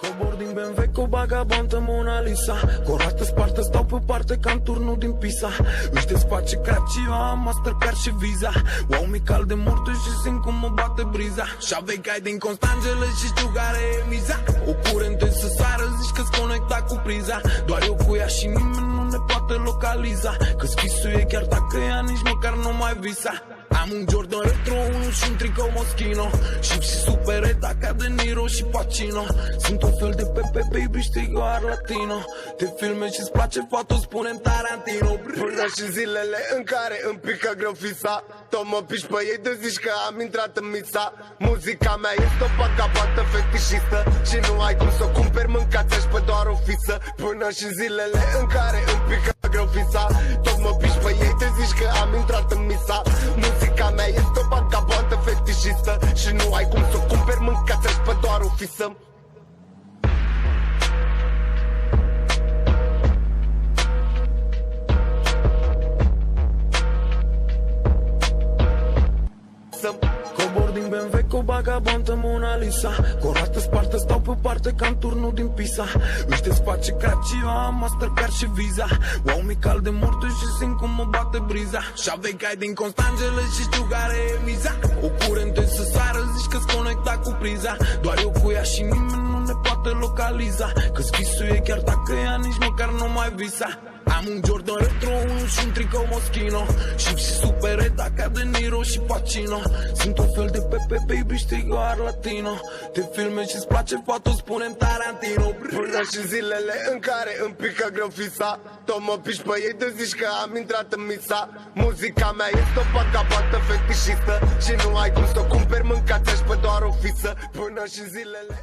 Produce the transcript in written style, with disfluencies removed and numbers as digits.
Cobor din BMW cu o bagabontă Mona Lisa, cu o roată spartă stau pe parte ca în turnul din Pisa. Își desface cracii, eu am Mastercard și Visa. Wow, mi cal de mortă și simt cum mă bate briza. Și-avei cai din Constanțele și știu care e miza. O curente să sară, zici că-ți conecta cu priza. Doar eu cu ea și nimeni nu ne poate localiza. Că-ți visuie chiar dacă ea nici măcar nu mai visa. Am un Jordan Retro 1 și un tricou Moschino, și supereta ca De Niro și Pacino. Sunt un fel de Pepe, baby, știi că ar latino. Te filme și-ți place foto, spune-mi Tarantino. Până și zilele în care îmi pică greu fisa, tot mă piși pe ei de zici că am intrat în misa. Muzica mea este o vagabondă fetișistă și nu ai cum să o cumperi, mâncați-și pe doar o fisă. Până și zilele în care îmi pică greu fisa, tot mă piși pe ei de zici că am intrat în misa. Muzica mea este o vagabondă fetișistă și nu ai cum să o cumperi, mâncați-și pe doar o fisă. Cobor din BMW cu o bagabontă Mona Lisa, cu o roată spartă stau pe parte ca în turnul din Pisa. Își desface cracii, eu am Mastercard și Visa. Wow, mi cal de mortă și simt cum mă bate briza. Și-avei cai din Constanțele și știu care e miza. O curente să sară, zici că-ți conecta cu priza. Doar eu cu ea și nimeni nu ne poate localiza. Că-ți visuie chiar dacă ea nici măcar nu mai visa. Am un Jordan Retro 1 și un tricou Moschino, și supereta ca De Niro și Pacino. Sunt un fel de Pepe, baby, știi că ar latino. Te filme și-ți place foto, spune-mi Tarantino. Până și zilele în care îmi pică greu fisa, tot mă piși pe ei de zici că am intrat în misa. Muzica mea este o vagabondă fetișistă și nu ai cum să o cumperi, mâncați-și pe doar o fisă. Până și zilele